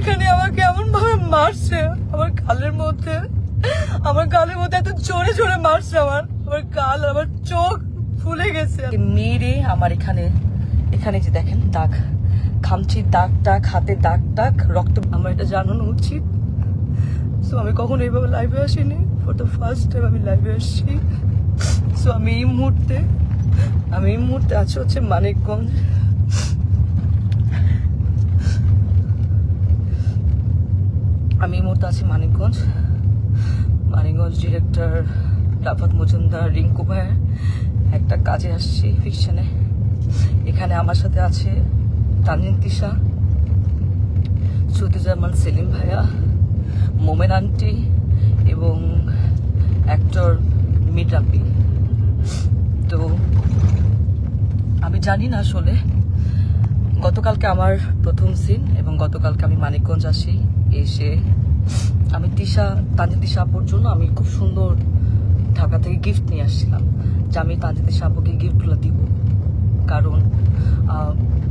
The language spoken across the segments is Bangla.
ওইখানে আমাকে এমন ভাবে মারছে, আমার গালের মধ্যে এত জোরে জোরে মারছে, আমার গাল, আমার চোখ ফুলে গেছে। মেরে আমার এখানে যে দেখেন দাগ, খামচির দাগ টাগ, হাতে দাগ টাগ, রক্ত। আমার এটা জানানো উচিত। সো আমি কখনো এইভাবে লাইভে আসিনি, ফর দ্য ফার্স্ট টাইম আমি লাইভে আসছি। সো আমি এই মুহূর্তে আছি হচ্ছে মানিকগঞ্জ। মানিকগঞ্জ ডিরেক্টর রাফাত মজুমদার, রিঙ্কু ভাইয়ের একটা কাজে আসছি ফিকশনে। এখানে আমার সাথে আছে তানজিন তিশা, সুদুজ্জামান সেলিম ভাইয়া, মোমেন আন্টি এবং অ্যাক্টর মিরাপি। তো আমি জানি না আসলে, গতকালকে আমার প্রথম সিন এবং গতকালকে আমি মানিকগঞ্জ আসি। এসে আমি তানজিন তিশা আপুর জন্য আমি খুব সুন্দর ঢাকা থেকে গিফট নিয়ে আসছিলাম, যে আমি তানজিন তিশা আপুকে গিফটগুলো দিব। কারণ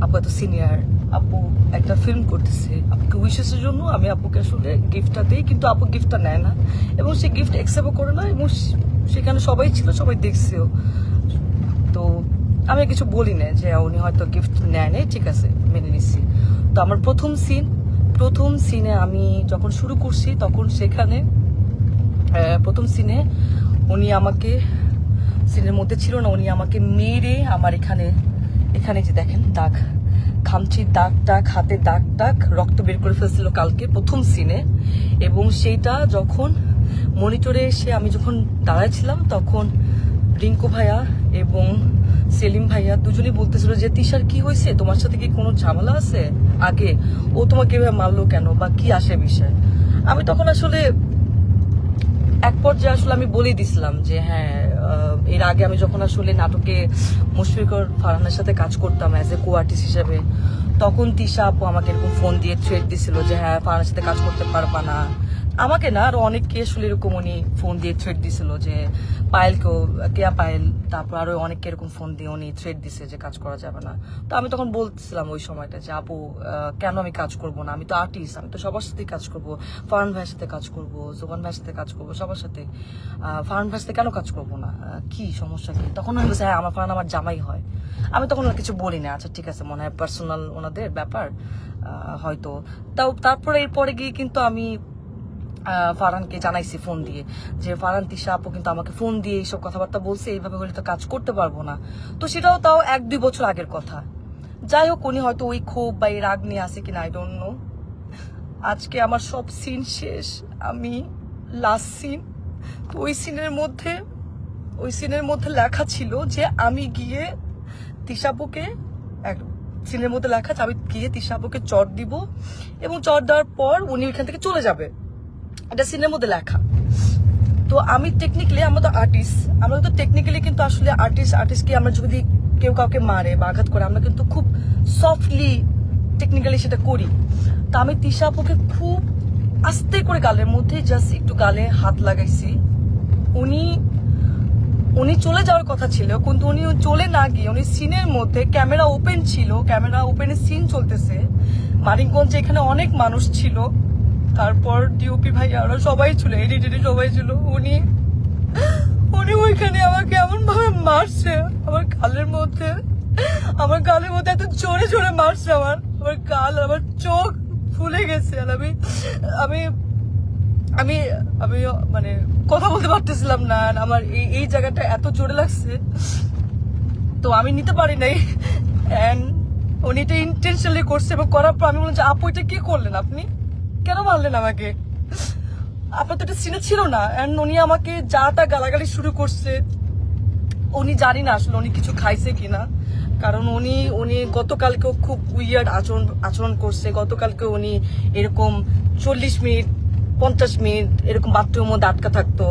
আপু এত সিনিয়র, আপু একটা ফিল্ম করতেছে, আপুকে উইশেসের জন্য আমি আপুকে আসলে গিফটটা দিই, কিন্তু আপু গিফটটা নেয় না এবং সে গিফট অ্যাকসেপ্টও করে না, এবং সেখানে সবাই ছিল, সবাই দেখছেও। তো আমি কিছু বলি না যে উনি হয়তো গিফট নেয় নাই, ঠিক আছে, মেনে নিচ্ছি। তো আমার প্রথম সিনে আমি যখন শুরু করছি, তখন সেখানে প্রথম সিনে উনি আমাকে, সিনের মধ্যে ছিল না, উনি আমাকে মেরে আমার এখানে যে দেখেন দাগ, খামচির দাগ টাগ, হাতে দাগ টাগ, রক্ত বের করে ফেলছিল কালকে প্রথম সিনে। এবং সেইটা যখন মনিটরে এসে আমি যখন দাঁড়াইছিলাম, তখন রিঙ্কু ভাইয়া এবং সেলিম ভাইয়া দুজনেই বলতেছিল যে তিশার কি হয়েছে, তোমার সাথে কি কোনো ঝামেলা আছে আগে, ও তোমাকে এভাবে মারলো কেন, বা কি আসে বিষয়। আমি তখন আসলে এক পর্যায়ে আসলে আমি বলেই দিছিলাম যে হ্যাঁ, এর আগে আমি যখন আসলে নাটকে মুশফিকুর ফারহানের সাথে কাজ করতাম অ্যাজ এ কো আর্টিস্ট হিসেবে, তখন তিশা আপু আমাকে এরকম ফোন দিয়ে থ্রেট দিছিল যে হ্যাঁ, ফারহানের সাথে কাজ করতে পারবা না। আমাকে না, আরো অনেককে আসলে এরকম উনি ফোন দিয়ে থ্রেট দিছিল, যে পায়েলকেও, কেয়া পায়েল, তারপর আরো অনেককে এরকম ফোন দিয়ে উনি থ্রেট দিছে যে কাজ করা যাবে না। তো আমি তখন বলছিলাম ওই সময়টা যে আপু কেন আমি কাজ করব না, আমি তো আর্টিস্ট, আমি তো সবার সাথেই কাজ করব, ফারহান ভাইয়ের সাথে কাজ করব, জোবান ভাইয়ের সাথে কাজ করব, সবার সাথে। ফারহান ভাইয়ের সাথে কেন কাজ করব না, কি সমস্যা কি? তখন আমি বলছি হ্যাঁ, ফারহান আমার জামাই হয়। আমি তখন কিছু বলি না, আচ্ছা ঠিক আছে, মনে হয় পার্সোনাল ওনাদের ব্যাপার হয়তো। তারপরে এরপরে গিয়ে কিন্তু আমি ফারহানকে জানাইছি ফোন দিয়ে যে ফারহান, তিশা আপু কিন্তু আমাকে ফোন দিয়ে এইসব কথাবার্তা বলছে, এইভাবে হলে তো কাজ করতে পারবো না। তো সেটাও তাও 1-2 বছর আগের কথা। যাই হোক, উনি হয়তো ওই ক্ষোভ বা এই রাগ নিয়ে আসে কিনা, আই ডোন্ট নো। আজকে আমার সব সিন শেষ, আমি লাস্ট সিন। তো ওই সিনের মধ্যে লেখা ছিল যে আমি গিয়ে তিশাপুকে, সিনের মধ্যে লেখা আছে আমি গিয়ে তিশাপুকে চট দিব, এবং চট দেওয়ার পর উনি ওইখান থেকে চলে যাবে, এটা সিনের মধ্যে লেখা। তো আমি টেকনিক্যালি, আমরা তো আর্টিস্ট, আমরা তো টেকনিক্যালি কিন্তু আসলে আর্টিস্টকে আমরা যদি কেউ কাউকে মারে বা আঘাত করে, আমরা কিন্তু খুব সফটলি টেকনিক্যালি সেটা করি। তো আমি তিশা আপুকে খুব আস্তে করে গালের মধ্যে জাস্ট একটু গালে হাত লাগাইছি। উনি চলে যাওয়ার কথা ছিল, কিন্তু উনি চলে না গিয়ে উনি সিনের মধ্যে, ক্যামেরা ওপেন ছিল, ক্যামেরা ওপেনে সিন চলতেছে, মানিকগঞ্জে এখানে অনেক মানুষ ছিল, তারপর ডিওপি ভাই আরো সবাই ছিল, এডিটর সবাই ছিল, উনি ওইখানে আমাকে এমন ভাবে মারছে, আমার গালের মধ্যে এত জোরে জোরে মারছে, আমার গাল, আমার চোখ ফুলে গেছে। আর আমি আমি আমি মানে কথা বলতে পারতেছিলাম না, আমার এই জায়গাটা এত জোরে লাগছে, তো আমি নিতে পারি নাই। এন্ড উনি এটা ইন্টেনশনালি করছে, এবং করার পর আমি বললাম যে আপু, এটা কি করলেন, আপনি কেন মারলেন আমাকে, আপনার তো এটা সিনে ছিল না। এন্ড উনি আমাকে যা তা গালাগালি শুরু করছে। উনি জানি না আসলে উনি কিছু খাইছে কিনা, কারণ উনি গতকালকেও খুব উইয়ার্ড আচরণ করছে। গতকালকে উনি এরকম 40 মিনিট 50 মিনিট এরকম বাথরুমের মধ্যে আটকা থাকতো,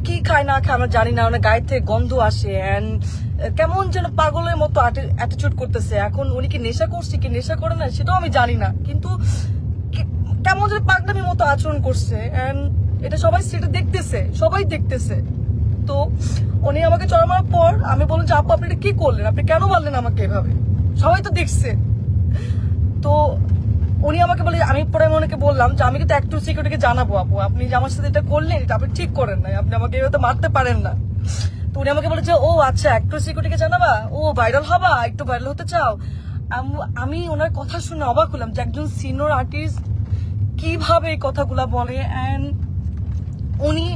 কি খায় না খায় আমরা জানি না, ওনার গায়ে থেকে গন্ধ আসে, এন্ড কেমন যেন পাগলের মতো অ্যাটিটিউড করতেছে। এখন উনি কি নেশা করছে কি নেশা করে না সেটাও আমি জানি না, কিন্তু কেমন যেন পাগলামির মতো আচরণ করছে, এন্ড এটা সবাই দেখতেছে। তো উনি আমাকে চড়া মারার পর আমি বললাম যে আপু, আপনি এটা কি করলেন, আপনি কেন মারলেন আমাকে এভাবে, সবাই তো দেখছে। তো উনি আমাকে বলে, আমি পরে ওনাকে বললাম যে আমি কিন্তু অ্যাক্টর সিকিউরিটিকে জানাবো আপু, আপনি যে আমার সাথে এটা করলেন এটা আপনি ঠিক করেন নাই, আপনি আমাকে এভাবে মারতে পারেন না। তো উনি আমাকে বলে যে ও আচ্ছা অ্যাক্টর সিকিউরিটিকে জানাবা, ও ভাইরাল হবা, একটু ভাইরাল হতে চাও। আমি ওনার কথা শুনে অবাক হলাম যে একজন সিনিয়র আর্টিস্ট কিভাবে এই কথাগুলা বলে। অ্যান্ড উনি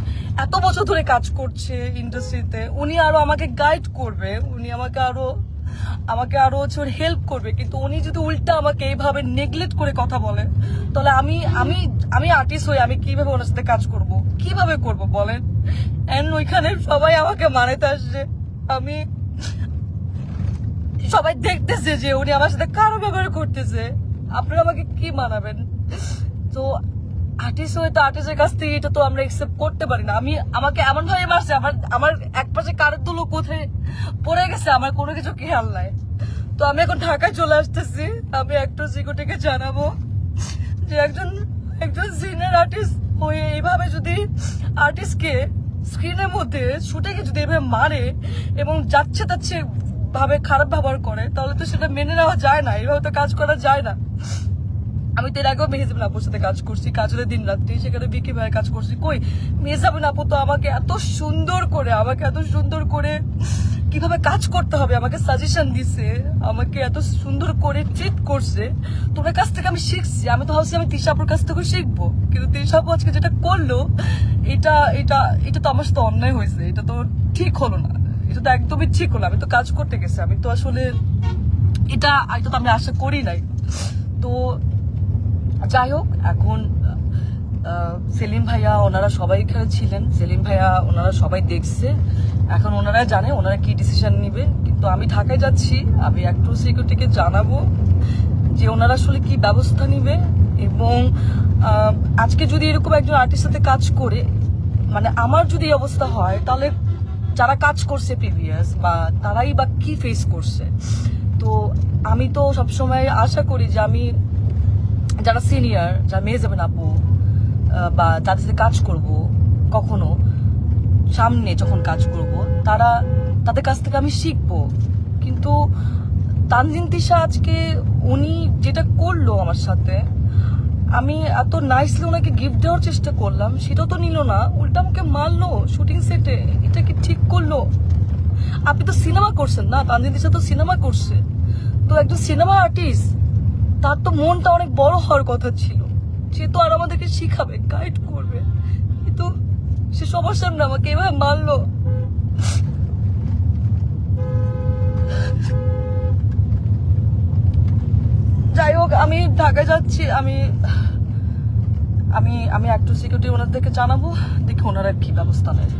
এত বছর ধরে কাজ করছে ইন্ডাস্ট্রিতে, উনি আরো আমাকে গাইড করবে, উনি আমাকে আরো হচ্ছে হেল্প করবে, কিন্তু উনি যদি উল্টা আমাকে এইভাবে নেগলেক্ট করে কথা বলে, তাহলে আমি আর্টিস্ট হই, আমি কিভাবে ওনার সাথে কাজ করব, কিভাবে করব বলেন। এন্ড ওইখানে সবাই আমাকে মানাতে আসছে, আমি সবাই দেখতেছে যে উনি আমার সাথে কারো ব্যবহার করতেছে, আপনারা আমাকে কি মানাবেন। তো আর্টিস্ট হয়ে তো আর্টিস্টের কাছ থেকে এটা তো আমরা একসেপ্ট করতে পারি না। আমাকে এমন ভাবে মারছে, আমার এক পাশে কারের তুলো কোথায় পড়ে গেছে, আমার কোনো কিছু খেয়াল নাই। তো আমি এখন ঢাকায় চলে আসতেছি, আমি অ্যাক্টর সিকিউরিটিকে জানাবো যে একজন সিনিয়র আর্টিস্ট হয়ে এইভাবে যদি আর্টিস্টকে স্ক্রিনের মধ্যে শুটে যদি এভাবে মারে এবং যাচ্ছে তাচ্ছে ভাবে খারাপ ব্যবহার করে, তাহলে তো সেটা মেনে নেওয়া যায় না, এইভাবে তো কাজ করা যায় না। আমি তো এর আগেও মেহজাবিন আপুর সাথে কাজ করছি, কাজলের দিন রাত্রি, সেখানে বিকি ভাইয়ের কাজ করছি। কই মেহজাবিন আপু তো আমাকে এত সুন্দর করে কিভাবে কাজ করতে হবে আমাকে সাজেশন দিছে, আমাকে এত সুন্দর করে ট্রিট করছে। তোমার কাছ থেকে আমি শিখছি, আমি তো ভাবছি আমি তিশা আপুর কাছ থেকে শিখবো, কিন্তু তিশা আপু আজকে যেটা করলো এটা এটা এটা তো আমার সাথে অন্যায় হয়েছে, এটা তো ঠিক হলো না, এটা তো একদমই ঠিক হলো। আমি তো কাজ করতে গেছি, আমি তো আসলে এটা তো আমি আশা করি নাই। তো যাই হোক, এখন সেলিম ভাইয়া ওনারা সবাই এখানে ছিলেন, সেলিম ভাইয়া ওনারা সবাই দেখছে, এখন ওনারা জানে ওনারা কি ডিসিশন নিবে। কিন্তু আমি ঢাকায় যাচ্ছি, আমি অ্যাক্টর সিকিউরিটিকে জানাবো যে ওনারা আসলে কি ব্যবস্থা নিবে। এবং আজকে যদি এরকম একজন আর্টিস্টের সাথে কাজ করে, মানে আমার যদি এই অবস্থা হয়, তাহলে যারা কাজ করছে প্রিভিয়াস বা তারাই বা কি ফেস করছে। তো আমি তো সবসময় আশা করি যে আমি যারা সিনিয়র, যারা মেহজাবিন আপু বা যাদের সাথে কাজ করব, কখনো সামনে যখন কাজ করব, তাদের কাছ থেকে আমি শিখবো। কিন্তু তানজিন তিশা আজকে উনি যেটা করলো আমার সাথে, আমি এত নাইসলি ওনাকে গিফট দেওয়ার চেষ্টা করলাম, সেটাও তো নিল না, উল্টা আমাকে মারলো শুটিং সেটে। এটা কি ঠিক করলো? আপনি তো সিনেমা করছেন না, তানজিন তিশা তো সিনেমা করছে, তো একজন সিনেমা আর্টিস্ট, তার তো মনটা অনেক বড় হওয়ার কথা ছিল, সে তো আর আমাদেরকে শিখাবে, গাইড করবে, কিন্তু সে সবার সামনে আমাকে এভাবে মারলো। যাই হোক, আমি ঢাকায় যাচ্ছি, আমি অ্যাক্টর সিকিউরিটি ওনাদেরকে জানাবো, দেখি ওনারা কি ব্যবস্থা নেয়।